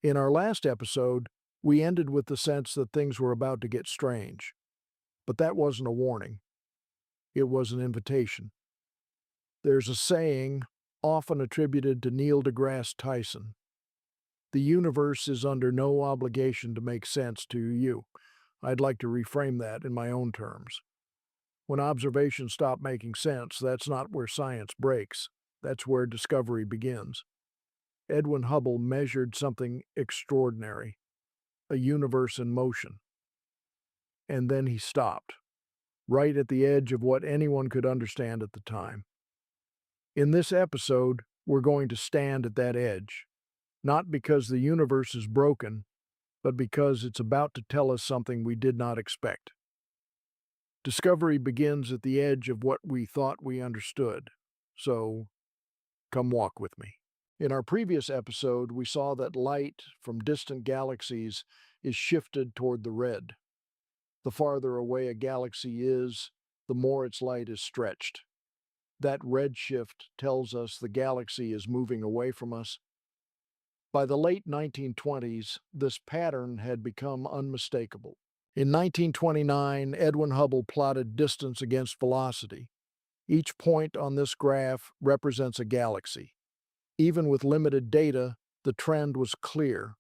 In our last episode, we ended with the sense that things were about to get strange. But that wasn't a warning, it was an invitation. There's a saying, often attributed to Neil deGrasse Tyson: the universe is under no obligation to make sense to you. I'd like to reframe that in my own terms. When observations stop making sense, that's not where science breaks. That's where discovery begins. Edwin Hubble measured something extraordinary, a universe in motion. And then he stopped, right at the edge of what anyone could understand at the time. In this episode, we're going to stand at that edge, not because the universe is broken, but because it's about to tell us something we did not expect. Discovery begins at the edge of what we thought we understood. So, come walk with me. In our previous episode, we saw that light from distant galaxies is shifted toward the red. The farther away a galaxy is, the more its light is stretched. That red shift tells us the galaxy is moving away from us. By the late 1920s, this pattern had become unmistakable. In 1929, Edwin Hubble plotted distance against velocity. Each point on this graph represents a galaxy. Even with limited data, the trend was clear.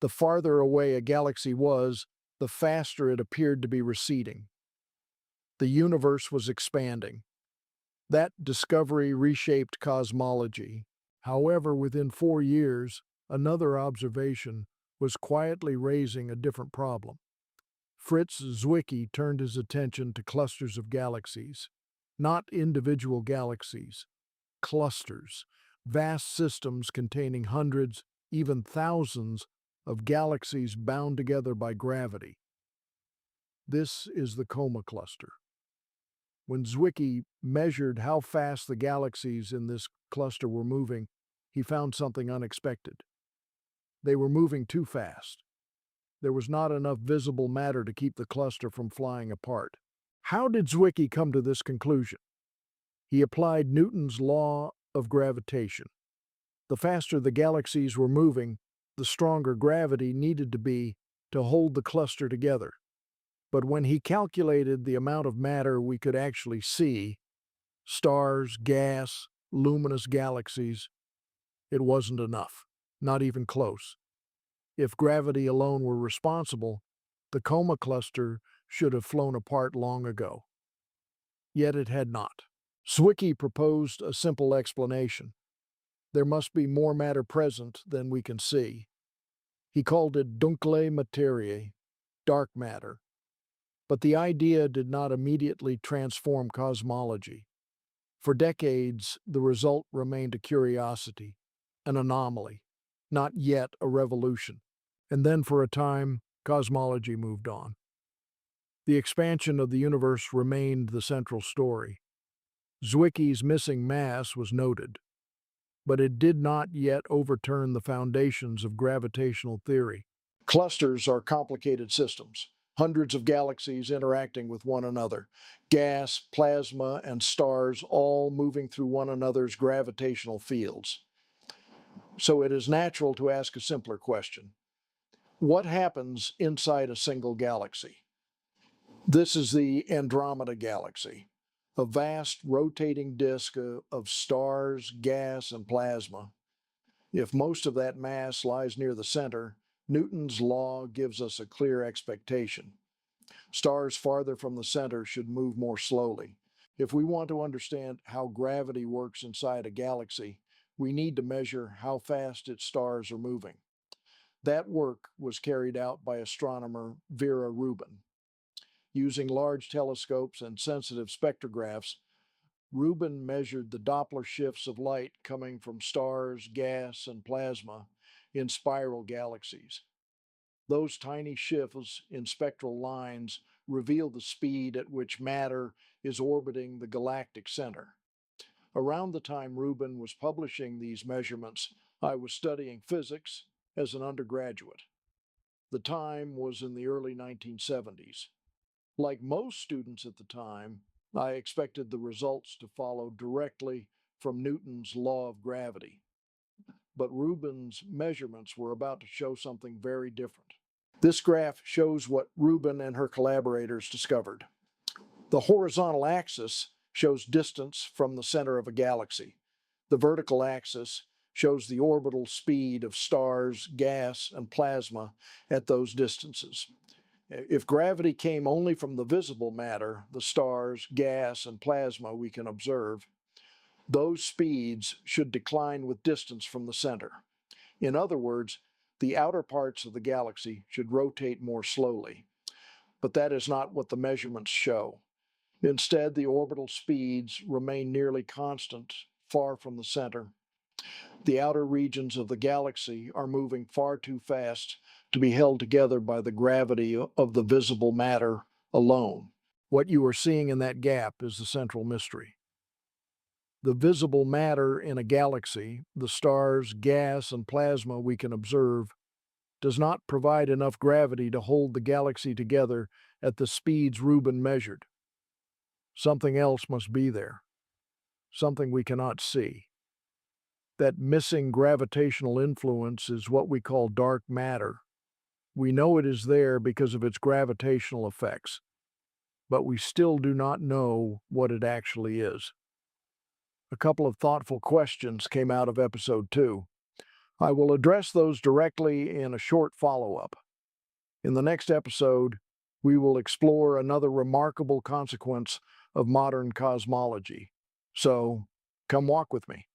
The farther away a galaxy was, the faster it appeared to be receding. The universe was expanding. That discovery reshaped cosmology. However, within 4 years, another observation was quietly raising a different problem. Fritz Zwicky turned his attention to clusters of galaxies. Not individual galaxies, clusters, vast systems containing hundreds, even thousands, of galaxies bound together by gravity. This is the Coma Cluster. When Zwicky measured how fast the galaxies in this cluster were moving, he found something unexpected. They were moving too fast. There was not enough visible matter to keep the cluster from flying apart. How did Zwicky come to this conclusion? He applied Newton's law of gravitation. The faster the galaxies were moving, the stronger gravity needed to be to hold the cluster together. But when he calculated the amount of matter we could actually see, stars, gas, luminous galaxies, it wasn't enough, not even close. If gravity alone were responsible, the Coma Cluster should have flown apart long ago. Yet it had not. Zwicky proposed a simple explanation. There must be more matter present than we can see. He called it dunkle Materie, dark matter. But the idea did not immediately transform cosmology. For decades, the result remained a curiosity, an anomaly, not yet a revolution. And then for a time, cosmology moved on. The expansion of the universe remained the central story. Zwicky's missing mass was noted, but it did not yet overturn the foundations of gravitational theory. Clusters are complicated systems, hundreds of galaxies interacting with one another, gas, plasma, and stars all moving through one another's gravitational fields. So it is natural to ask a simpler question. What happens inside a single galaxy? This is the Andromeda Galaxy, a vast rotating disk of stars, gas, and plasma. If most of that mass lies near the center, Newton's law gives us a clear expectation. Stars farther from the center should move more slowly. If we want to understand how gravity works inside a galaxy, we need to measure how fast its stars are moving. That work was carried out by astronomer Vera Rubin. Using large telescopes and sensitive spectrographs, Rubin measured the Doppler shifts of light coming from stars, gas, and plasma in spiral galaxies. Those tiny shifts in spectral lines reveal the speed at which matter is orbiting the galactic center. Around the time Rubin was publishing these measurements, I was studying physics as an undergraduate. The time was in the early 1970s. Like most students at the time, I expected the results to follow directly from Newton's law of gravity. But Rubin's measurements were about to show something very different. This graph shows what Rubin and her collaborators discovered. The horizontal axis shows distance from the center of a galaxy. The vertical axis shows the orbital speed of stars, gas, and plasma at those distances. If gravity came only from the visible matter, the stars, gas, and plasma we can observe, those speeds should decline with distance from the center. In other words, the outer parts of the galaxy should rotate more slowly. But that is not what the measurements show. Instead, the orbital speeds remain nearly constant, far from the center. The outer regions of the galaxy are moving far too fast to be held together by the gravity of the visible matter alone. What you are seeing in that gap is the central mystery. The visible matter in a galaxy, the stars, gas, and plasma we can observe, does not provide enough gravity to hold the galaxy together at the speeds Rubin measured. Something else must be there, something we cannot see. That missing gravitational influence is what we call dark matter. We know it is there because of its gravitational effects, but we still do not know what it actually is. A couple of thoughtful questions came out of episode 2. I will address those directly in a short follow-up. In the next episode, we will explore another remarkable consequence of modern cosmology. So, come walk with me.